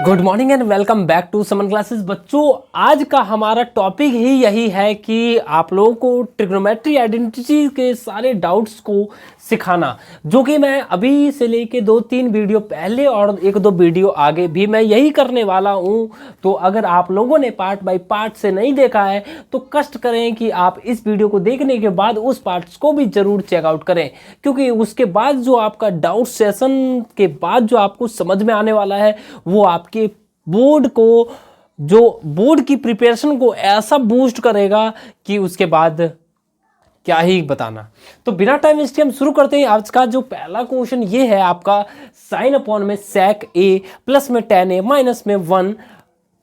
Good morning and welcome back to summer classes. बच्चों, आज का हमारा टॉपिक ही यही है कि आप लोगों को ट्रिग्नोमेट्री आइडेंटिटी के सारे डाउट्स को सिखाना, जो कि मैं अभी से लेके 2-3 वीडियो पहले और 1-2 वीडियो आगे भी मैं यही करने वाला हूं। तो अगर आप लोगों ने पार्ट बाय पार्ट से नहीं देखा है तो कष्ट करें कि आप इस वीडियो को देखने के बाद उस पार्ट्स को भी जरूर चेकआउट करें, क्योंकि उसके बाद जो आपका डाउट सेशन के बाद जो आपको समझ में आने वाला है वो आपके बोर्ड को, जो बोर्ड की प्रिपरेशन को ऐसा बूस्ट करेगा कि उसके बाद क्या ही बताना। तो बिना टाइम वेस्ट के हम शुरू करते हैं। आज का जो पहला क्वेश्चन ये है आपका, साइन अपॉन में सेक ए प्लस में टेन ए माइनस में 1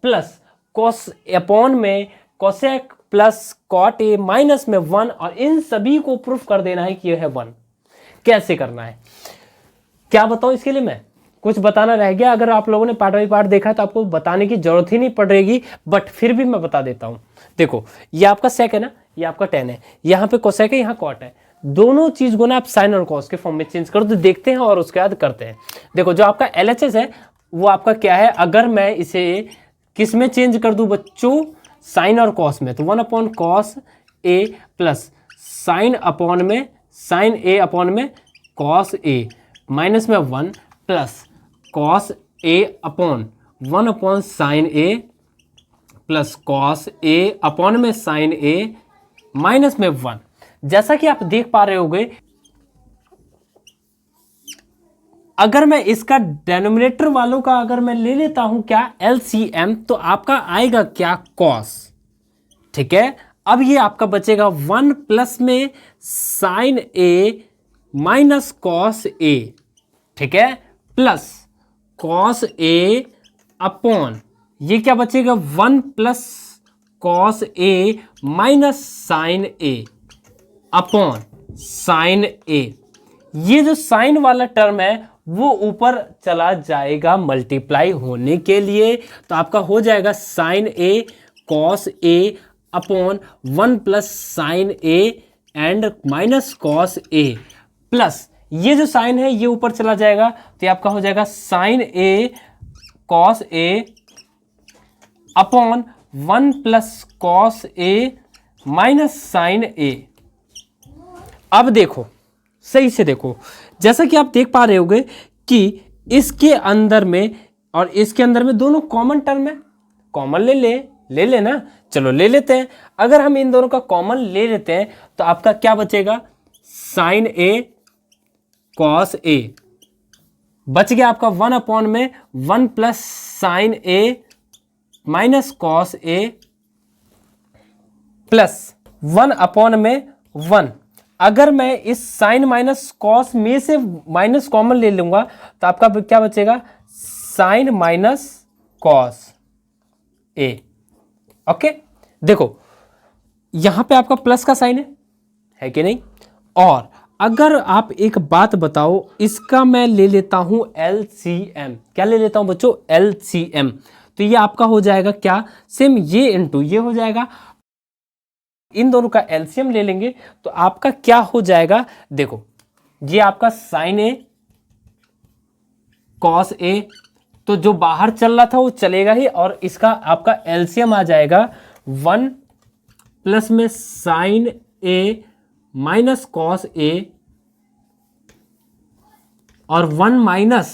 प्लस कॉस अपॉन में cosec plus cot A minus में 1, और इन सभी को प्रूफ कर देना है कि यह है 1। कैसे करना है, क्या बताऊं इसके लिए? मैं कुछ बताना रह गया? अगर आप लोगों ने पार्ट बाई पार्ट देखा तो आपको बताने की जरूरत ही नहीं पड़ेगी, बट फिर भी मैं बता देता हूं। देखो, ये आपका सेक है ना, ये आपका टेन है, यहाँ पे कोसेक है, यहाँ कॉट है। दोनों चीज को ना आप साइन और कॉस के फॉर्म में चेंज करो तो देखते हैं और उसके बाद करते हैं। देखो, जो आपका LHS है वो आपका क्या है, अगर मैं इसे किस में चेंज कर दूं बच्चों, साइन और कॉस में, तो 1 upon cos A plus sign upon में साइन ए अपॉन में कॉस ए माइनस में 1 plus cos A upon 1 upon sine A plus cos A upon में साइन ए माइनस में 1। जैसा कि आप देख पा रहे होंगे, अगर मैं इसका डेनोमिनेटर वालों का अगर मैं ले लेता हूं क्या, LCM, तो आपका आएगा क्या, कॉस। ठीक है, अब ये आपका बचेगा 1 प्लस में साइन ए माइनस कॉस ए, ठीक है, प्लस कॉस ए अपॉन, ये क्या बचेगा, 1 plus cos A minus sine A upon sine ए। ये जो साइन वाला टर्म है वो ऊपर चला जाएगा मल्टीप्लाई होने के लिए, तो आपका हो जाएगा sine A cos A upon 1 plus sine A and minus cos A, plus ये जो साइन है ये ऊपर चला जाएगा, तो ये आपका हो जाएगा sine A cos A upon 1 plus cos A minus sine ए। अब देखो, सही से देखो, जैसा कि आप देख पा रहे होंगे कि इसके अंदर में और इसके अंदर में दोनों कॉमन टर्म है। कॉमन ले लेना, चलो ले लेते हैं। अगर हम इन दोनों का कॉमन ले लेते हैं तो आपका क्या बचेगा, साइन ए कॉस ए बच गया आपका 1 अपॉन में 1 plus sine A minus cos A plus 1 upon में 1। अगर मैं इस साइन माइनस कॉस में से माइनस कॉमन ले लूंगा तो आपका क्या बचेगा, साइन माइनस कॉस ए। ओके, देखो यहां पे आपका प्लस का साइन है कि नहीं। और अगर आप एक बात बताओ, इसका मैं ले लेता हूं LCM। क्या ले लेता हूं बच्चों, LCM। तो ये आपका हो जाएगा क्या, सेम ये इनटू ये हो जाएगा। इन दोनों का LCM ले लेंगे तो आपका क्या हो जाएगा, देखो ये आपका साइन ए कॉस ए, तो जो बाहर चल रहा था वो चलेगा ही, और इसका आपका LCM आ जाएगा 1 प्लस में साइन ए माइनस कॉस ए और 1 minus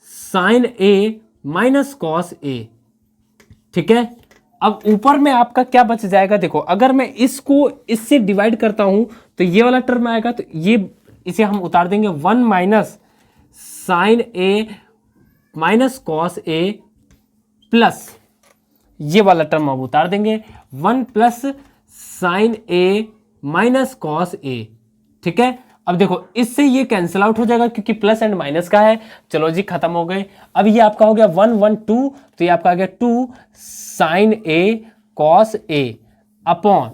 sine A minus cos ए। ठीक है, अब ऊपर में आपका क्या बच जाएगा, देखो अगर मैं इसको इससे डिवाइड करता हूं तो ये वाला टर्म आएगा, तो ये इसे हम उतार देंगे 1 minus sine A minus cos A plus ये वाला टर्म अब उतार देंगे 1 plus sine A minus cos ए। ठीक है, अब देखो इससे ये कैंसिल आउट हो जाएगा क्योंकि प्लस एंड माइनस का है। चलो जी, खत्म हो गए। अब ये आपका हो गया 1 1 2, तो ये आपका आ गया 2 sign A cos A upon,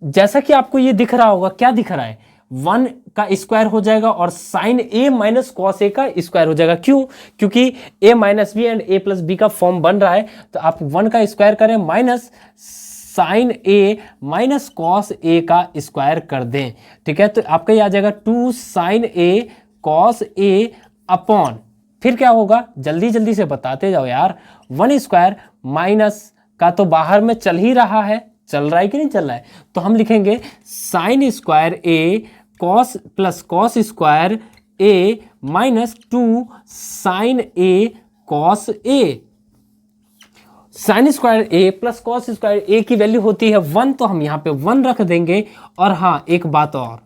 जैसा कि आपको ये दिख रहा होगा, क्या दिख रहा है, 1 का स्क्वायर हो जाएगा और sine A minus cos A का स्क्वायर हो जाएगा। क्यों, क्योंकि a minus B and a plus B का फॉर्म बन रहा है, तो आप 1 का स्क्वायर करें minus sine A minus cos A का स्क्वायर कर दें। ठीक है, तो आपका ये आ जाएगा 2 sign A cos A upon फिर क्या होगा, जल्दी जल्दी से बताते जाओ यार। 1 स्क्वायर माइनस का तो बाहर में चल ही रहा है, चल रहा है कि नहीं चल रहा है, तो हम लिखेंगे sign square A cos plus cos square A minus 2 sign A cos A. Sign square A plus cos square ए की वैल्यू होती है 1, तो हम यहां पे 1 रख देंगे। और हाँ, एक बात और,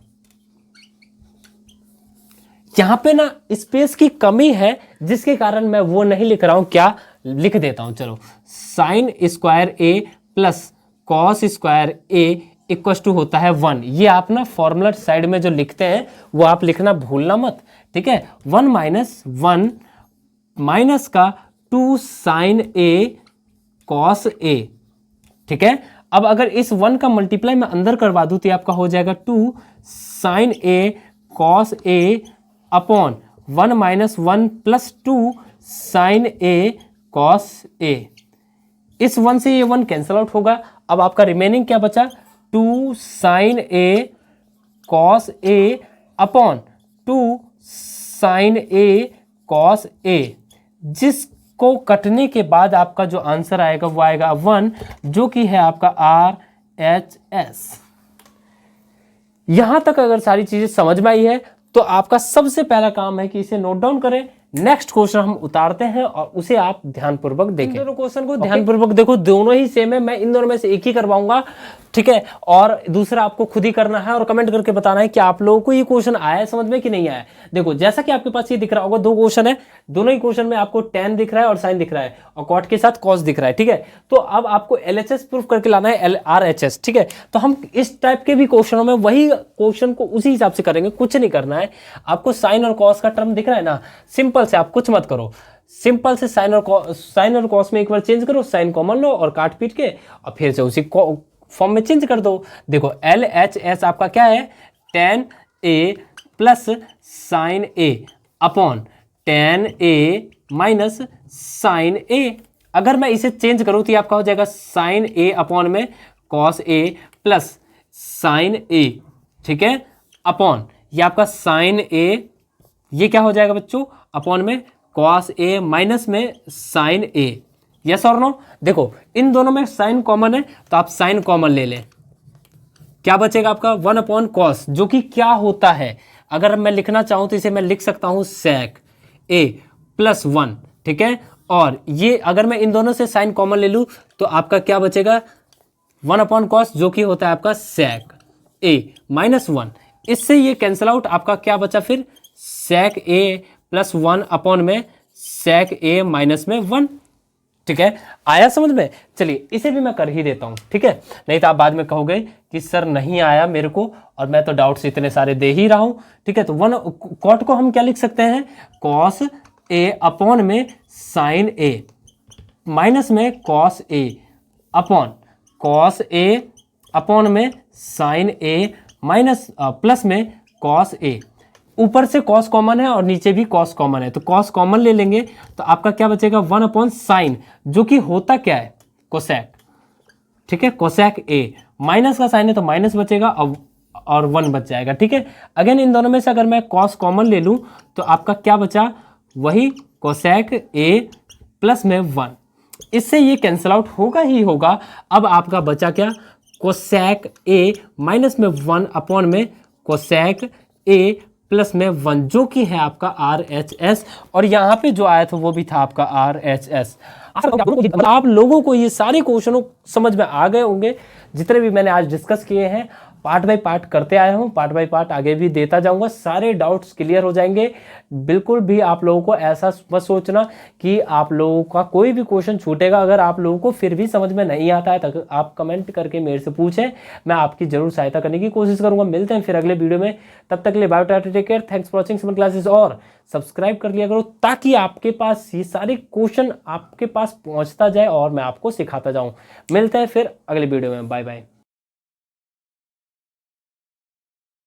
यहां पे ना स्पेस की कमी है, जिसके कारण मैं वो नहीं लिख रहा हूं, क्या लिख देता हूं, चलो sine square A plus cos square A equal to होता है 1। ये आप ना फॉर्मूला साइड में जो लिखते हैं वो आप लिखना भूलना मत, ठीक है। 1 माइनस 1 माइनस का 2 साइन ए कॉस ए, ठीक है। अब अगर इस 1 का मल्टीप्लाई मैं अंदर करवा दूं तो आपका हो जाएगा 2 sign A cos A upon 1 minus 1 plus 2 sign A cos ए। इस 1 से ये 1 कैंसल आउट होगा। अब आपका रिमेनिंग क्या बचा, 2 sign A cos A upon 2 sign A cos ए, जिसको कटने के बाद आपका जो आंसर आएगा वो आएगा 1, जो कि है आपका RHS। यहां तक अगर सारी चीजें समझ में आई है तो आपका सबसे पहला काम है कि इसे नोट डाउन करें। नेक्स्ट क्वेश्चन हम उतारते हैं और उसे आप ध्यानपूर्वक देखें। दोनों क्वेश्चन को ध्यानपूर्वक देखो, दोनों ही सेम है, मैं इन दोनों में से एक ही करवाऊंगा, ठीक है। और दूसरा आपको खुद ही करना है और कमेंट करके बताना है कि आप लोगों को ये क्वेश्चन आया है समझ में कि नहीं आया। देखो जैसा कि आपके पास ये दिख रहा होगा, 2 क्वेश्चन है, दोनों ही क्वेश्चन में आपको tan दिख रहा है और sin दिख रहा है और कॉट के साथ cos दिख रहा है, ठीक है। तो अब आपको LHS प्रूफ करके लाना है RHS, ठीक है। तो हम इस टाइप के भी क्वेश्चनों में वही क्वेश्चन को उसी हिसाब से करेंगे, कुछ नहीं करना है। आपको साइन और कॉस का टर्म दिख रहा है ना, सिंपल से आप कुछ मत करो, सिंपल से साइन और कॉस में एक बार चेंज करो, साइन कॉमन लो और काट पीट के और फिर से उसी फॉर्म में चेंज कर दो। देखो LHS आपका क्या है, tan A plus sine A upon tan A minus sine A। अगर मैं इसे चेंज करूं तो ये आपका हो जाएगा साइन A अपॉन में cos A plus sine A, ठीक है, अपॉन ये आपका साइन A, ये क्या हो जाएगा बच्चों, अपॉन में cos A माइनस में साइन A। यस और नो। देखो इन दोनों में साइन कॉमन है तो आप साइन कॉमन ले लें, क्या बचेगा आपका 1 अपॉन कॉस, जो कि क्या होता है, अगर मैं लिखना चाहूं तो इसे मैं लिख सकता हूं sec A प्लस 1, ठीक है। और ये अगर मैं इन दोनों से साइन कॉमन ले लूं तो आपका क्या बचेगा 1 अपॉन कॉस, जो कि होता है आपका sec A माइनस 1। इससे ये कैंसिल आउट, आपका क्या बचा फिर sec A प्लस 1 अपॉन में sec A माइनस में 1, ठीक है। आया समझ में, चलिए इसे भी मैं कर ही देता हूं, ठीक है, नहीं तो आप बाद में कहोगे कि सर नहीं आया मेरे को और मैं तो डाउट्स इतने सारे दे ही रहा हूं, ठीक है। तो 1 कॉट को हम क्या लिख सकते हैं, cos A अपॉन में sin A माइनस में cos A upon cos A upon में sin A माइनस प्लस में cos A। ऊपर से cos कॉमन है और नीचे भी cos कॉमन है, तो cos कॉमन ले लेंगे तो आपका क्या बचेगा 1 अपॉन साइन, जो कि होता क्या है कोसेक, ठीक है, कोसेक A। माइनस का साइन है तो माइनस बचेगा और 1 बच जाएगा, ठीक है। अगेन इन दोनों में से अगर मैं cos कॉमन ले लूं तो आपका क्या बचा, वही कोसेक A प्लस में 1। इससे ये कैंसिल आउट होगा ही होगा। अब आपका बचा क्या, कोसेक A माइनस में 1 अपॉन में कोसेक A प्लस में 1, जो कि है आपका RHS। और यहाँ पे जो आया था वो भी था आपका RHS। आप लोगों को ये सारे क्वेश्चनों समझ में आ गए होंगे, जितने भी मैंने आज डिस्कस किए हैं। पार्ट बाय पार्ट करते आया हूँ, पार्ट बाय पार्ट आगे भी देता जाऊंगा, सारे डाउट्स क्लियर हो जाएंगे। बिल्कुल भी आप लोगों को ऐसा मत सोचना कि आप लोगों का कोई भी क्वेश्चन छूटेगा। अगर आप लोगों को फिर भी समझ में नहीं आता है तो आप कमेंट करके मेरे से पूछें, मैं आपकी जरूर सहायता करने की कोशिश करूंगा। मिलते हैं फिर अगले वीडियो में, तब तक के लिए bye tata, take care, thanks for watching summer classes. और सब्सक्राइब कर लिया करो ताकि आपके पास ये सारे क्वेश्चन आपके पास पहुंचता जाए और मैं आपको सिखाता जाऊं। मिलते हैं फिर अगले वीडियो में, बाय बाय।